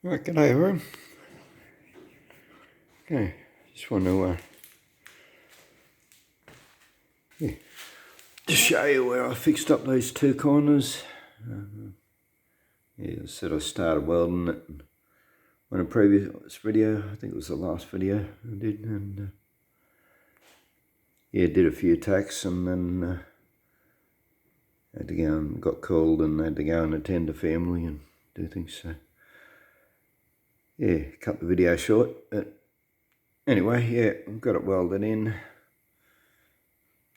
Right, g'day everyone. Okay, just want to just show you where I fixed up those two corners. I said I started welding it in a previous video. I think it was the last video I did, and did a few tacks, and then had to go and got called and had to go and attend to family and do things. So cut the video short, but anyway, I've got it welded in.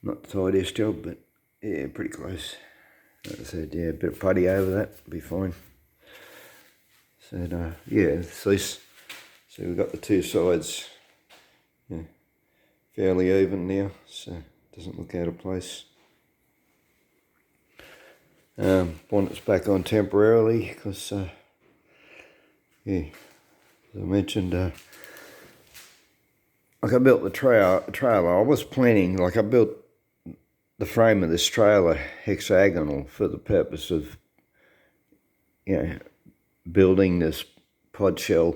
Not the tidiest job, but pretty close. Like I said, a bit of putty over that, be fine. So it's this. So we've got the two sides fairly even now, so it doesn't look out of place. Bonnet's back on temporarily because, as I mentioned, like I built the trailer. I was planning, like I built the frame of this trailer hexagonal for the purpose of, building this pod shell,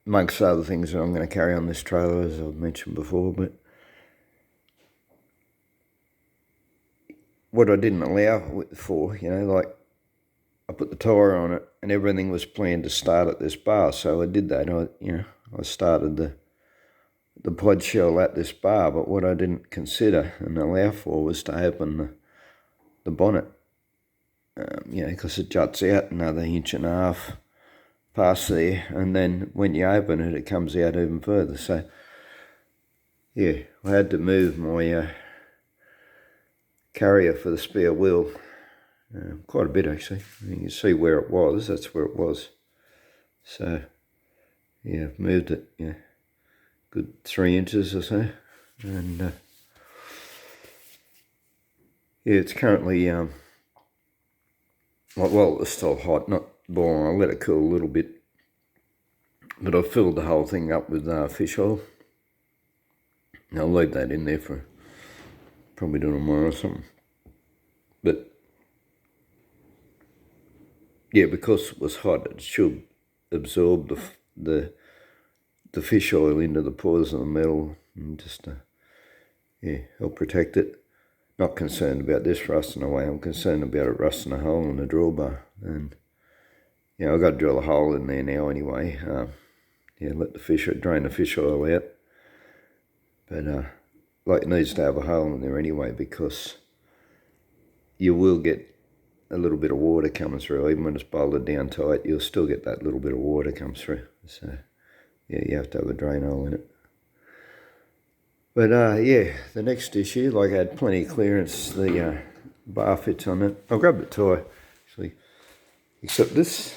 amongst other things that I'm going to carry on this trailer, as I've mentioned before. But what I didn't allow for, like I put the tyre on it and everything was planned to start at this bar, so I did that. I started the pod shell at this bar, but what I didn't consider and allow for was to open the bonnet, because it juts out another 1.5 inches past there, and then when you open it, it comes out even further. So I had to move my carrier for the spare wheel quite a bit, actually. You can see where it was. That's where it was. So I've moved it good 3 inches or so, and it's currently well, it's still hot, not boiling. I'll let it cool a little bit, but I've filled the whole thing up with fish oil. I'll leave that in there for probably do tomorrow or something. But because it was hot, it should absorb the fish oil into the pores of the metal and just help protect it. Not concerned about this rusting away. I'm concerned about it rusting a hole in the drawbar, and I've got to drill a hole in there now anyway. Let the drain the fish oil out. But it needs to have a hole in there anyway, because you will get a little bit of water coming through. Even when it's bolted down tight, you'll still get that little bit of water come through. So you have to have a drain hole in it. But the next issue, like I had plenty of clearance, the bar fits on it. I'll grab the tyre, actually. Except this,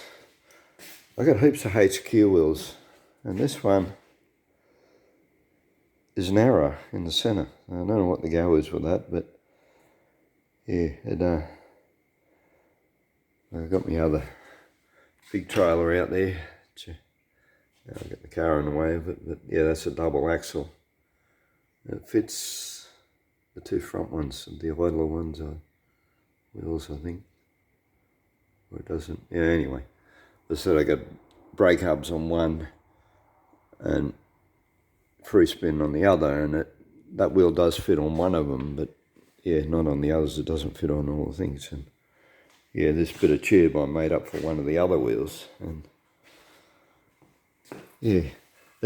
I got heaps of HQ wheels, and this one is narrow in the centre. I don't know what the go is with that, but I've got my other big trailer out there. I've got the car in the way of it, but that's a double axle. It fits the two front ones, the idler ones are wheels, I think. Or it doesn't. Anyway. I said I got brake hubs on one and free spin on the other, and that wheel does fit on one of them, but not on the others. It doesn't fit on all the things. And this bit of tube I made up for one of the other wheels, and it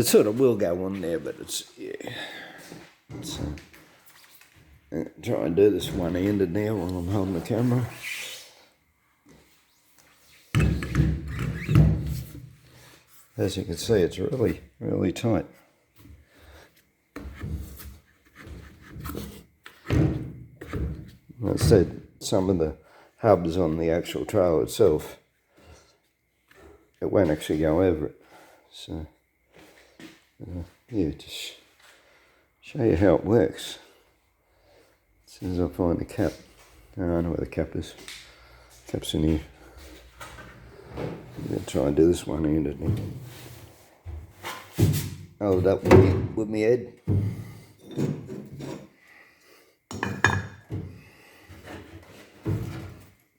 sort of will go on there, but it's try and do this one-handed now while I'm holding the camera. As you can see, it's really, really tight. Like I said, some of the hubs on the actual trailer itself, it won't actually go over it. So, just show you how it works. As soon as I find the cap. I know where the cap is. Cap's in here. I'm going to try and do this one-handed now. Hold it up with my head.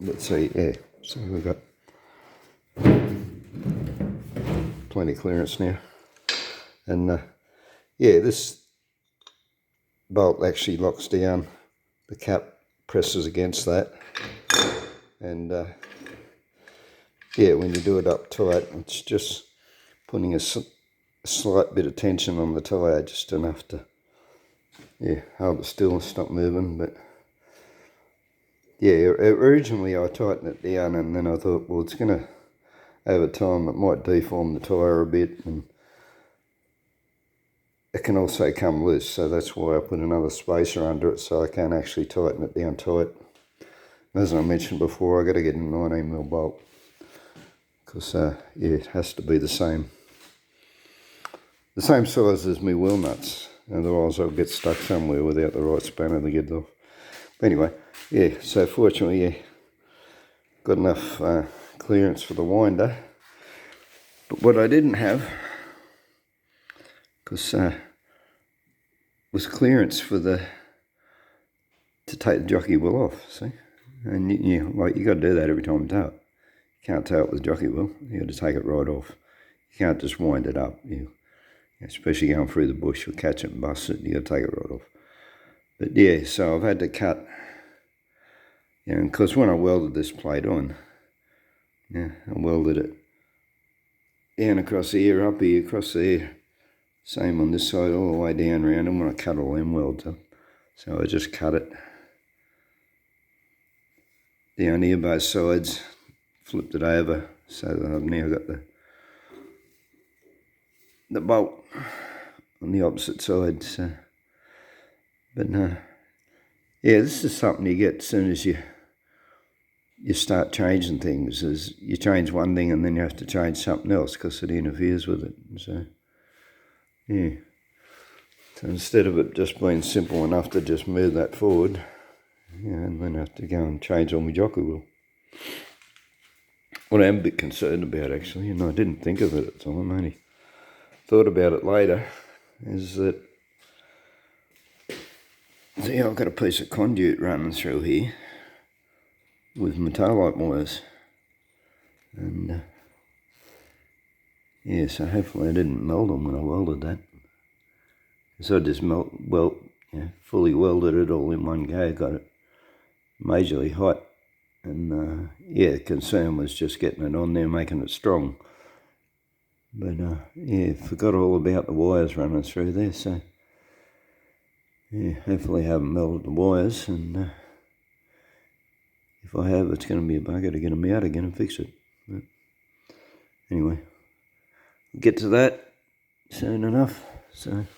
Let's see, so we've got plenty of clearance now. And yeah, this bolt actually locks down. The cap presses against that. And yeah, when you do it up tight, it's just putting a slight bit of tension on the tyre, just enough to, yeah, hold it still and stop moving. But yeah, originally I tightened it down, and then I thought, well, it's going to, over time, it might deform the tyre a bit, and it can also come loose. So that's why I put another spacer under it, so I can actually tighten it down tight. As I mentioned before, I got to get a 19mm bolt, because yeah, it has to be the same size as my wheel nuts, otherwise I'll get stuck somewhere without the right spanner to get it off. But anyway, yeah, so fortunately, yeah, got enough clearance for the winder. But what I didn't have, because was clearance for to take the jockey wheel off, see? And like, you got to do that every time you tow it. You can't tow it with jockey wheel, you got to take it right off. You can't just wind it up, especially going through the bush, you'll catch it and bust it, you got to take it right off. But yeah, so I've had to cut, because when I welded this plate on, I welded it down across here, up here, across there, same on this side, all the way down around, and when I cut all them welds up. So I just cut it down here both sides, flipped it over, so that I've now got the bolt on the opposite side. So, but no, yeah, this is something you get as soon as you start changing things. Is you change one thing and then you have to change something else because it interferes with it. So yeah, so instead of it just being simple enough to just move that forward, and then have to go and change all my jockey wheel. What I am a bit concerned about, actually, and I didn't think of it at the time, I only thought about it later, is that, see, I've got a piece of conduit running through here with my taillight wires, and yeah, so hopefully I didn't melt them when I welded that, because I just fully welded it all in one go, got it majorly hot, and yeah, the concern was just getting it on there, making it strong. But yeah, forgot all about the wires running through there, so yeah, hopefully I haven't melted the wires, and if I have, it's going to be a bugger to get them out again and fix it. But anyway, we'll get to that soon enough. So I'm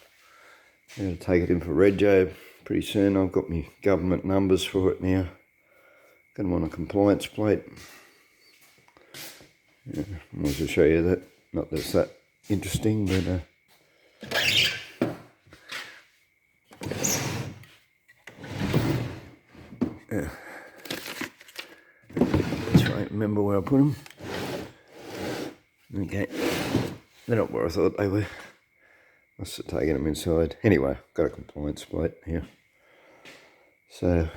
going to take it in for rego pretty soon. I've got my government numbers for it now. Got them on a compliance plate. Yeah, I might as well show you that. Not that it's that interesting, but yeah. Let's try and remember where I put them. Okay, they're not where I thought they were. Must have taken them inside. Anyway, got a compliance plate here. So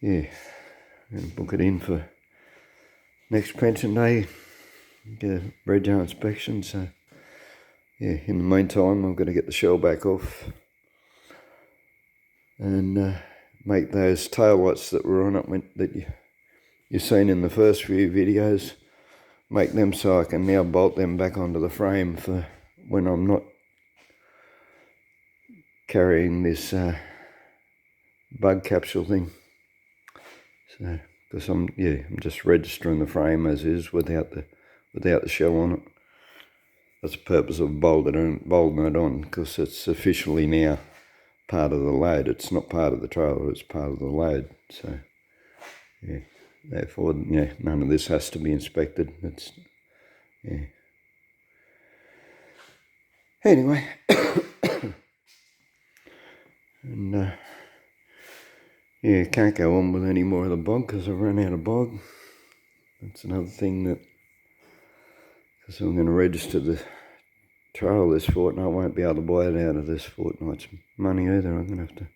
yeah, I'm going to book it in for next pension day, get a rego inspection. So yeah, in the meantime, I'm going to get the shell back off and make those tail lights that were on it that you've seen in the first few videos, make them so I can now bolt them back onto the frame for when I'm not carrying this bug capsule thing. So, because I'm just registering the frame as is without the shell on it. That's the purpose of bolting it on, because it's officially now part of the load. It's not part of the trailer, it's part of the load. So yeah, therefore none of this has to be inspected. It's anyway. And yeah, can't go on with any more of the bog because I've run out of bog. That's another thing that, because I'm going to register the trail this fortnight, I won't be able to buy it out of this fortnight's money either. I'm going to have to,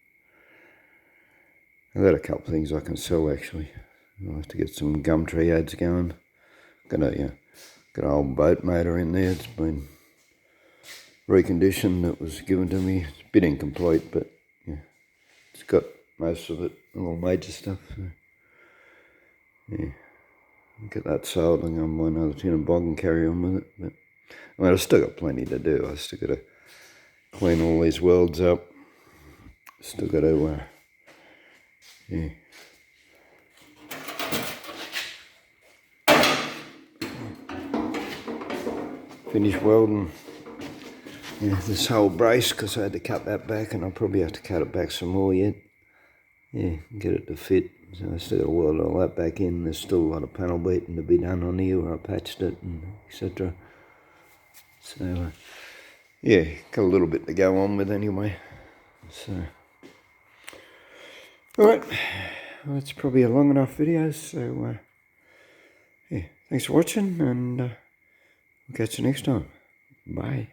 I've got a couple of things I can sell actually. I'll have to get some gum tree ads going. I'm going to Got an old boat motor in there. It's been reconditioned. It was given to me. It's a bit incomplete, but yeah, it's got most of it, all major stuff. So, yeah, get that sold and go and buy another tin of bog and carry on with it. But I mean, I've still got plenty to do. I've still got to clean all these welds up. Still got to, yeah. Finish welding this whole brace, because I had to cut that back, and I'll probably have to cut it back some more yet. Yeah, get it to fit. So I still got to weld all that back in. There's still a lot of panel beating to be done on here where I patched it and etc. So yeah, got a little bit to go on with anyway. So alright, well, that's probably a long enough video. So yeah, thanks for watching, and we'll catch you next time. Bye.